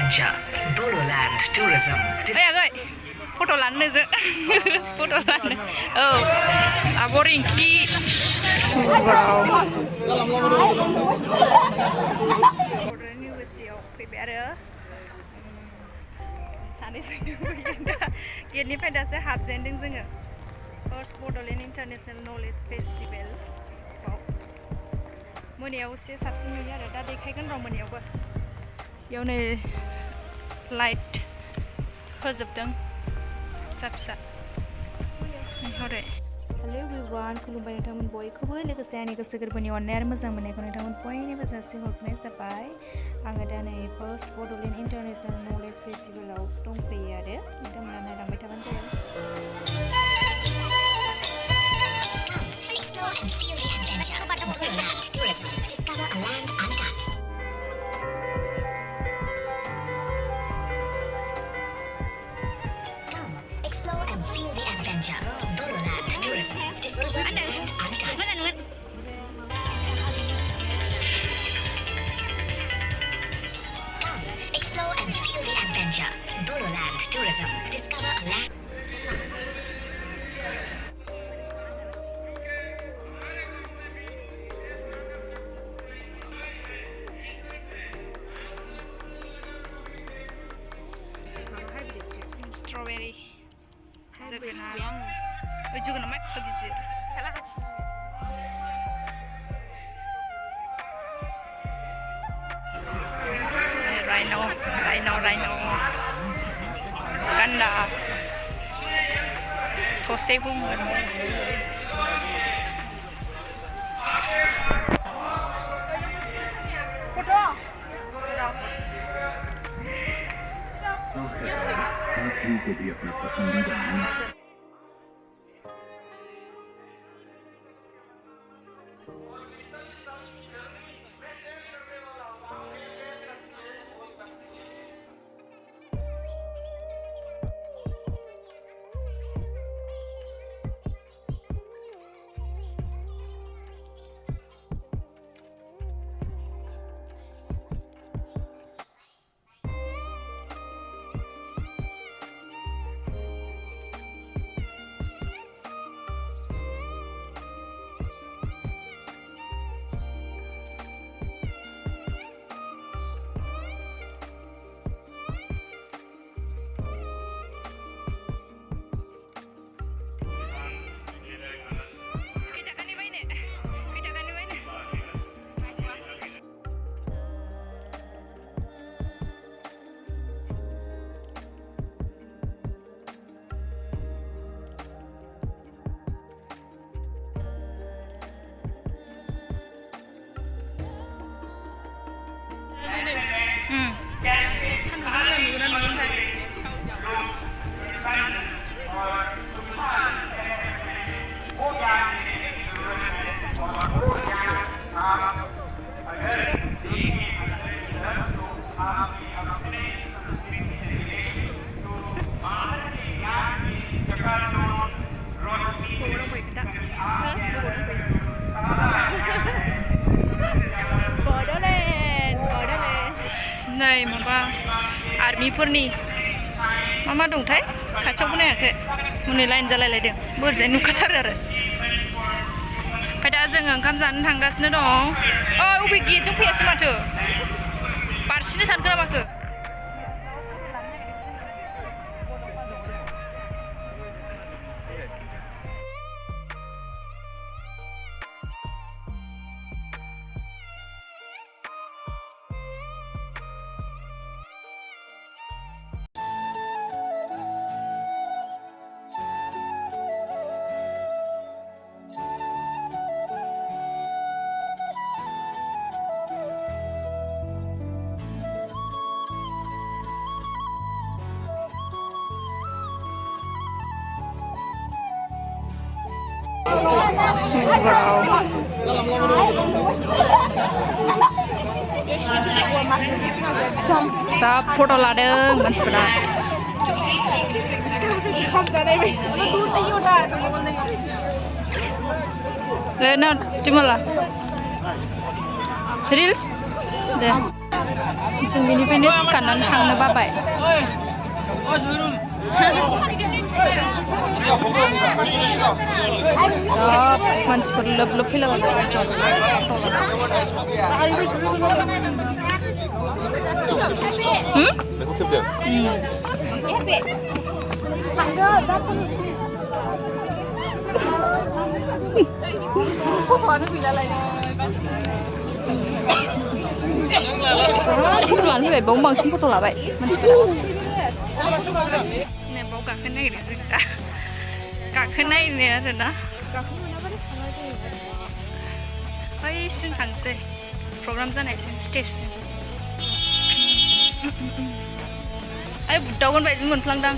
adventure. Bodoland Tourism. Ơi, photo lắn nữa chứ. Photo lắn. Boring key. Bodoland University of Prepare. गेटनिफ्राय दासो हाबजेनदों जोङो first Bodoland international knowledge festival मोनायाव एसे साबसिन नुयो आरो दा देखायगोन र' मोनायावबो बेयाव नै लाइट होजोबदों फिसा फिसा हरै हेलो एभ्रिवान खुलुमबाय नोंथांमोन बयखौबो लोगोसे आंनि गोसो गोरबोनि अननाय आरो मोजां मोननायखौ नोंथांमोन बयनिबो जासिहरनाय जाबाय आङो दा नै फार्स्ट बड'लेण्ड इन्टारनेशनेल नलेज फेस्टिभेलाव दंफैयो आरो नोंथांमोना नायलांबाय थाबानो जाबाय Bodoland Tourism. Discover a land untouched. Come, explore and feel the adventure. Bodoland Tourism. Discover a land. Strawberry. जोगोनार जोगोनार मा एफा गिदिर सालागासिनो राइन' गान्दा थसे गं को भी अपना पसंदीदा नै माबा आर्मिफोरनि मा दंथाय खाथियावबो नायाखै हनै लाइन जालायलायदों बोरैजाय नुखाथारो आरो ओमफ्राय दा जोङो ओंखाम जानो थांगासिनो दं अबे गेटजों फैयासै माथो बारसिनो सानखो ना माखो सब फट' लादों मानसिफोरा ना तिमाला रिल्स दे जों बेनिफ्रायनो सिखारनानै थांनो बाबाय मानसिफोर लोब लोब फैलाबाय फट' लानो फैबाय बावनो बांसिन फट' लाबाय मानसिफोरा बाव गाखोनो नागिरदों जों दा गाखोनो नागिरनाय आरोना बैसिम थांसै प्रग्राम जानायसिम स्टेजसिम आरो बुदावगोन बायदि मोनफ्लांदां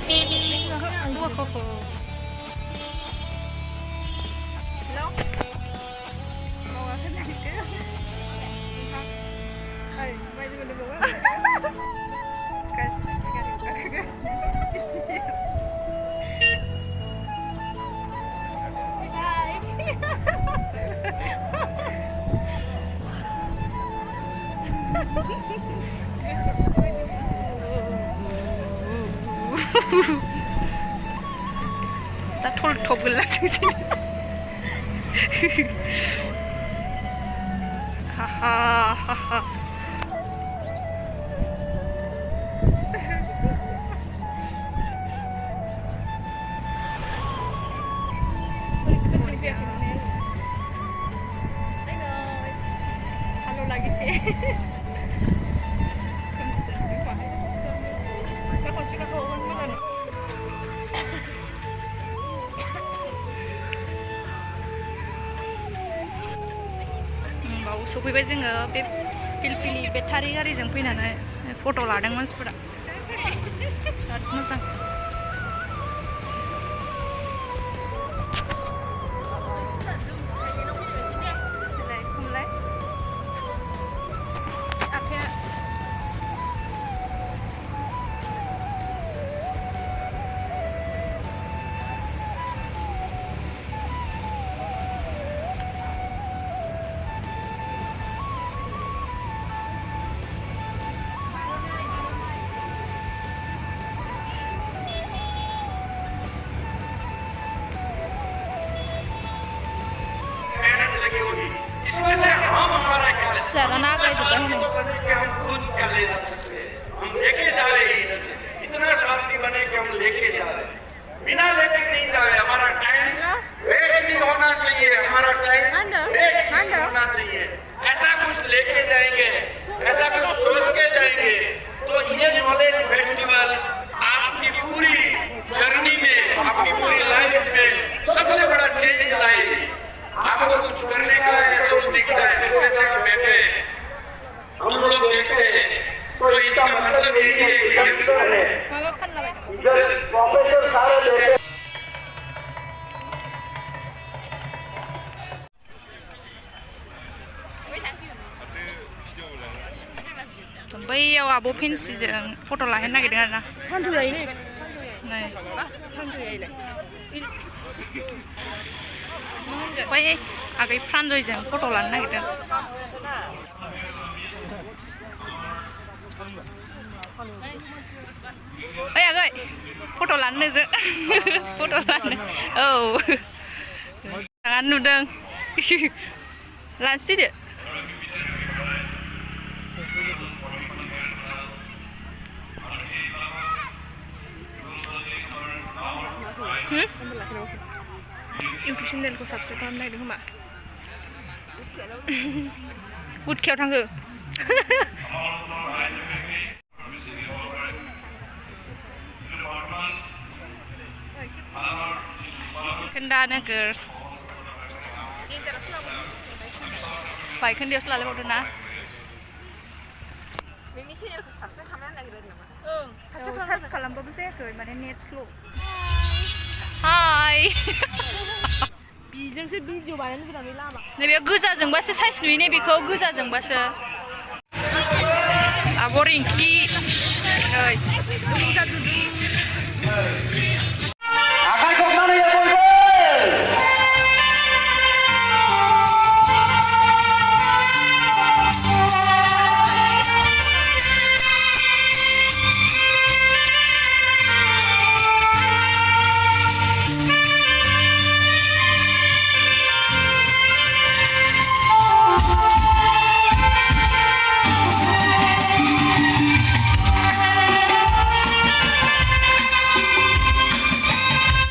दा थल थप गोलैलांथोंसै हाहा हाहा सफैबाय जोङो बे पिलपिलि बेटारि गारिजों फैनानै फट' लादों मानसिफोरा बिराद मोजां शरणा का हम खुद क्या ले जा सकते हैं हम लेके जा रहे हैं इधर से इतना शांति बने कि हम लेके जा रहे हैं बिना लेके नहीं जा रहे हमारा टाइम वेस्ट नहीं होना चाहिए हमारा टाइम वेस्ट नहीं होना चाहिए ऐसा कुछ लेके जाएंगे ऐसा कुछ सोच के जाएंगे तो ये नॉलेज फेस्टिवल आपकी पूरी जर्नी में आपकी पूरी लाइफ में सबसे बड़ा चेंज लाएगी आपको कुछ करने का ऐसा दिखता है जिसमें से आप बैठे हम लोग देखते हैं तो इसका मतलब यही है कि यंगस्टर है इधर प्रोफेसर सारे बैठे बैयाव आब' फेन्सिजों फट' लाहैनो नागिरदों आरोना बै आगै फ्रान्जयजों फट' लानो नागिरदों ओइ आगै फट' लानो नोंजों फट' लानो औ मोजाङानो नुदों लानोसै दे इउटुब चेनेलखौ साबस्क्राइब खालामनो नागिरदों खोमा गुदखायाव थांहो खोन्दा नोगोर बाइखोन्दायावसो लालायबावदों ना नोंनि चेनेलखौ साबस्क्राइब खालामनो नागिरदों नामा ओं सार्च खालामबाबो जायाखै माने नेट स्ल' हाय बिजोंसो भिडिअ बानायनो गोनांनि लामा नैबे गोजाजोंबासो साइज नुयो ने बेखौ गोजाजोंबासो आब' रिंकि नै